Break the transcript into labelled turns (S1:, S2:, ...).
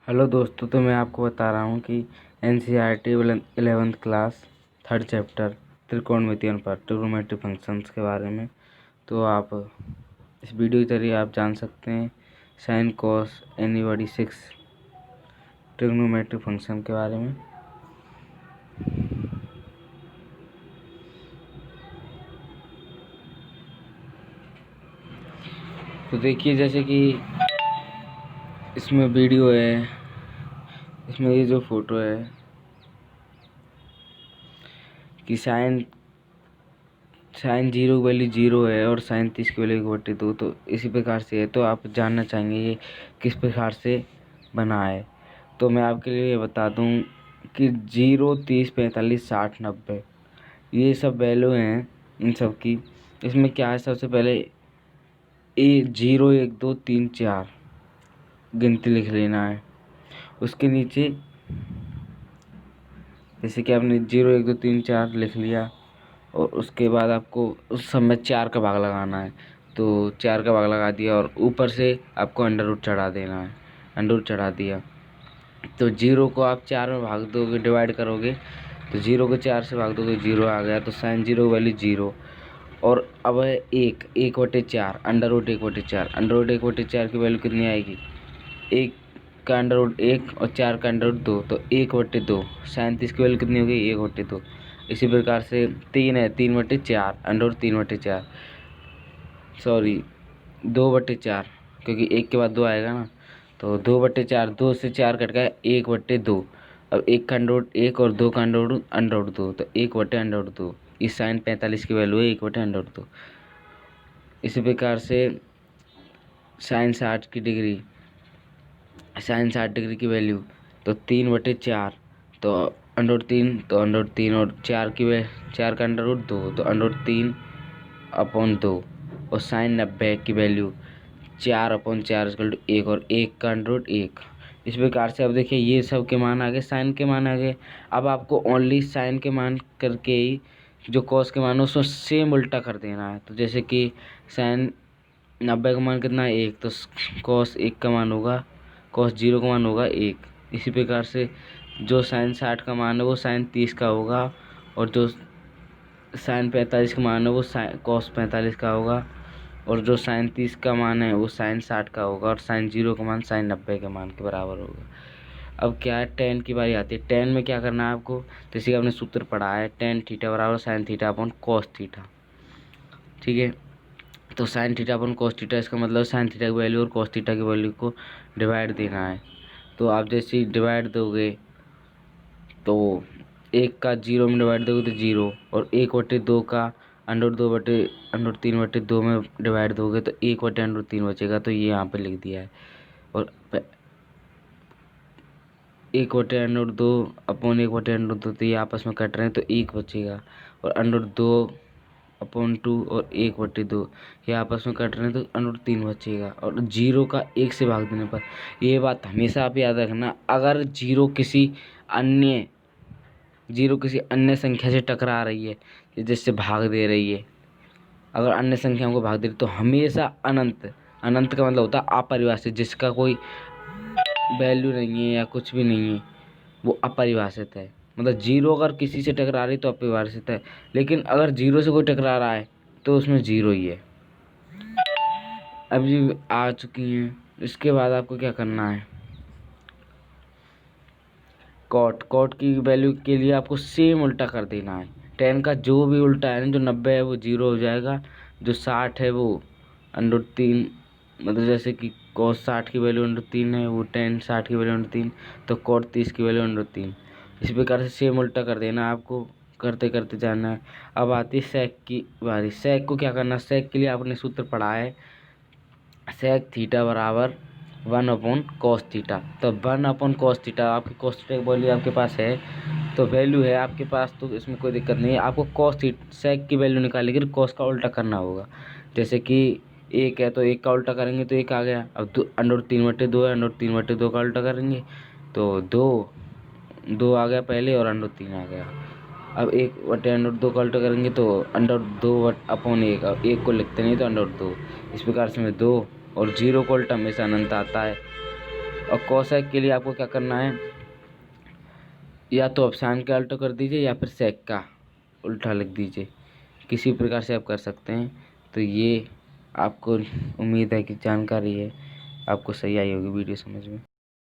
S1: Hello दोस्तों, तो मैं आपको बता रहा हूँ कि NCERT 11th class 3rd chapter त्रिकोणमिति अनुपात ट्रिग्नोमेट्रिक फंक्शंस के बारे में। तो आप इस वीडियो के जरिए आप जान सकते हैं sine cos anybody 6 trigonometric function के बारे में। तो देखिए, जैसे कि इसमें वीडियो है, इसमें ये जो फोटो है कि साइन 0 की वैल्यू 0 है और साइन 30 की वैल्यू 1/2, तो इसी प्रकार से है। तो आप जानना चाहेंगे ये किस प्रकार से बना है। तो मैं आपके लिए ये बता दूं कि 0, 30, 45, 60, 90 ये सब वैल्यू हैं इन सब की। इसमें क्या है, सबसे पहले 0, 1, 2, 3, 4 गिनती लिख लेना है। उसके नीचे जैसे कि आपने 0, 1, 2, 3, 4 लिख लिया और उसके बाद आपको उस सब में 4 का भाग लगाना है। तो 4 का भाग लगा दिया और ऊपर से आपको अंडर रूट चढ़ा देना है। अंडर रूट चढ़ा दिया तो 0 को आप 4 में भाग दोगे, डिवाइड करोगे तो 0 को 4 से भाग दोगे, 0 आ गया। तो साइन 0 की वैल्यू 0। और अब है 1/4 अंडर रूट 1/4। अंडर रूट 1/4 की वैल्यू कितनी आएगी? 1 का अंडर रूट 1 और 4 का अंडर रूट 2, तो 1/2। साइन 30 की वैल्यू कितनी होगी? 1/2। इसी प्रकार से 3 है, 3/4 अंडर रूट 3/4, सॉरी 2/4, क्योंकि 1 के बाद 2 आएगा ना। तो 2/4, 2 से 4 कट गया, 1/2। अब 1 का अंडर रूट 1 और 2 का अंडर रूट 2, तो 1/2। इस साइन 45 की वैल्यू है 1/2। इसी प्रकार से साइन 60 की डिग्री, साइन 60 डिग्री की वैल्यू तो 3/4, तो अंडर रूट 3, तो अंडर रूट 3 और 4 का अंडर रूट 2, तो अंडर रूट 3/2। और साइन 90 की वैल्यू 4/4 1 और 1 का अंडर रूट 1। इस प्रकार से अब देखिए ये सब के मान आ गए, साइन के मान आ गए। अब आपको ओनली साइन के मान करके ही जो कॉस के मान है उसको सेम उल्टा कर देना है। तो जैसे कि साइन 90 का मान कितना है? 1, तो कॉस 1 का मान होगा, कॉस 0 का मान होगा 1। इसी प्रकार से जो साइन 60 का मान है वो साइन 30 का होगा, और जो साइन 45 का मान है वो कॉस 45 का होगा, और जो साइन 30 का मान है वो साइन 60 का होगा, और साइन 0 का मान साइन 90 के मान के बराबर होगा। अब क्या है, टेन की बारी आती है। टेन में क्या करना है आपको? जैसे कि आपने सूत्र पढ़ा है, टेन थीटा बराबर sine theta upon cos theta. ठीक है, तो sine theta upon cos theta, इसका मतलब साइन थीटा की वैल्यू और कॉस थीटा की वैल्यू को डिवाइड देना है। तो आप जैसे ही डिवाइड दोगे तो 1 का 0 में डिवाइड दोगे तो 0, और 1/2 का अंडर 3/2 में डिवाइड दोगे तो 1/3 बचेगा। तो ये यहाँ पे लिख दिया है। और 1/2 अपॉन 1/2, तो ये आपस में कट रहे हैं तो 1 बचेगा। और अंडर 2/2 और 1/2 ये आपस में कट रहे हैं तो अंडर 3 बचेगा। और 0 का 1 से भाग देने पर, ये बात हमेशा आप याद रखना, अगर 0 किसी अन्य संख्या से टकरा रही है, जिससे भाग दे रही है, अगर अन्य संख्याओं को भाग दे रही तो हमेशा अनंत, अनंत का मतलब होता है अपरिभाषित, जिसका कोई वैल्यू नहीं है या कुछ भी नहीं है, वो अपरिभाषित है। मतलब 0 अगर किसी से टकरा रही तो अपरिभाषित है, लेकिन अगर 0 से कोई टकरा रहा है तो उसमें 0 ही है। अब ये आ चुकी हैं। इसके बाद आपको क्या करना है, कॉट की वैल्यू के लिए आपको सेम उल्टा कर देना है। टेन का जो भी उल्टा है ना, जो 90 है वो 0 हो जाएगा, जो 60 है वो अंडर 3, मतलब जैसे कि कॉस 60 की वैल्यू अंडर 3 है, वो टेन 60 की वैल्यू अंडर 3, तो कॉट 30 की वैल्यू अंडर 3। इस प्रकार से सेम उल्टा कर देना, आपको करते करते जाना है। अब आती है सेक की बारी। सेक को क्या करना, सेक के लिए आपने सूत्र पढ़ा है, सेक थीटा बराबर 1/cos थीटा। तो 1/cos थीटा, आपकी cos थीटा की वैल्यू आपके पास है, तो वैल्यू है आपके पास, तो इसमें कोई दिक्कत नहीं है। आपको cos थीटा सेक की वैल्यू निकालने के लिए cos का उल्टा करना होगा। जैसे कि 1 है तो 1 का उल्टा करेंगे तो 1 आ गया। अब अंडर 3/2 है, अंडर 3/2 का उल्टा करेंगे तो 2 आ गया पहले, और अंडर 3 आ गया। अब 1/2 का उल्टा करेंगे तो अंडर 2/1, और 1 को लिखते नहीं तो अंडर 2। इस प्रकार से में 2 और 0 का उल्टा हमेशा अनंत आता है। और कोसेक के लिए आपको क्या करना है, या तो आप साइन का अल्टर कर दीजिए या फिर सेक का उल्टा लिख दीजिए, किसी प्रकार से आप कर सकते हैं। तो ये आपको उम्मीद है कि जानकारी है आपको सही आई होगी वीडियो समझ में।